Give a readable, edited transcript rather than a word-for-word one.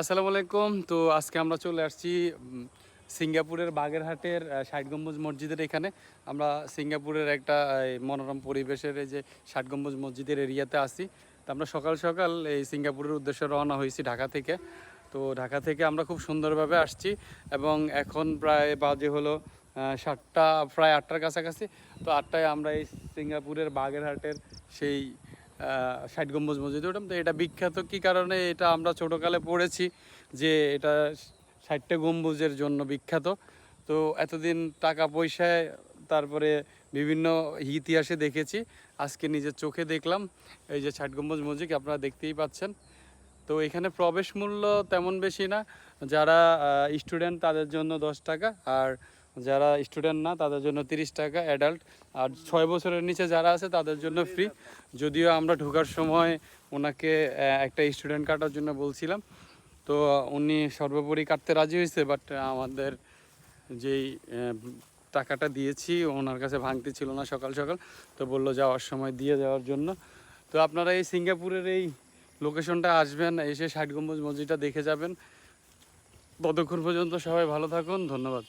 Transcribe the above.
আসসালামু আলাইকুম। তো আজকে আমরা চলে আসছি সিঙ্গাপুরের বাগেরহাটের ৬০ গম্বুজ মসজিদের এখানে। আমরা সিঙ্গাপুরের একটা মনোরম পরিবেশের এই যে ৬০ গম্বুজ মসজিদের এরিয়াতে আছি। তো আমরা সকাল সকাল এই সিঙ্গাপুরের উদ্দেশ্যে রওনা হয়েছি ঢাকা থেকে। তো ঢাকা থেকে আমরা খুব সুন্দরভাবে আসছি এবং এখন প্রায় বাজে হলো ৭টা, প্রায় ৮টার কাছাকাছি। তো ৮টায় আমরা এই সিঙ্গাপুরের বাগেরহাটের সেই ৬০ গম্বুজ মসজিদে উঠলাম। তো এটা বিখ্যাত কী কারণে, এটা আমরা ছোটোকালে পড়েছি যে এটা ৬০টা গম্বুজের জন্য বিখ্যাত। তো এতদিন টাকা পয়সায়, তারপরে বিভিন্ন ইতিহাসে দেখেছি, আজকে নিজের চোখে দেখলাম এই যে ৬০ গম্বুজ মসজিদ আপনারা দেখতেই পাচ্ছেন। তো এখানে প্রবেশ মূল্য তেমন বেশি না, যারা স্টুডেন্ট তাদের জন্য ১০ টাকা, আর যারা স্টুডেন্ট না তাদের জন্য ৩০ টাকা অ্যাডাল্ট, আর ৬ বছরের নিচে যারা আছে তাদের জন্য ফ্রি। যদিও আমরা ঢোকার সময় ওনাকে একটা স্টুডেন্ট কাটার জন্য বলছিলাম, তো উনি সর্বোপরি কাটতে রাজি হয়েছে, বাট আমাদের যেই টাকাটা দিয়েছি ওনার কাছে ভাঙতে ছিল না সকাল সকাল, তো বললো যাওয়ার সময় দিয়ে যাওয়ার জন্য। তো আপনারা এই সিঙ্গাপুরের এই লোকেশনটা আসবেন, এসে ৬০ গম্বুজ মসজিদটা দেখে যাবেন। ততক্ষণ পর্যন্ত সবাই ভালো থাকুন, ধন্যবাদ।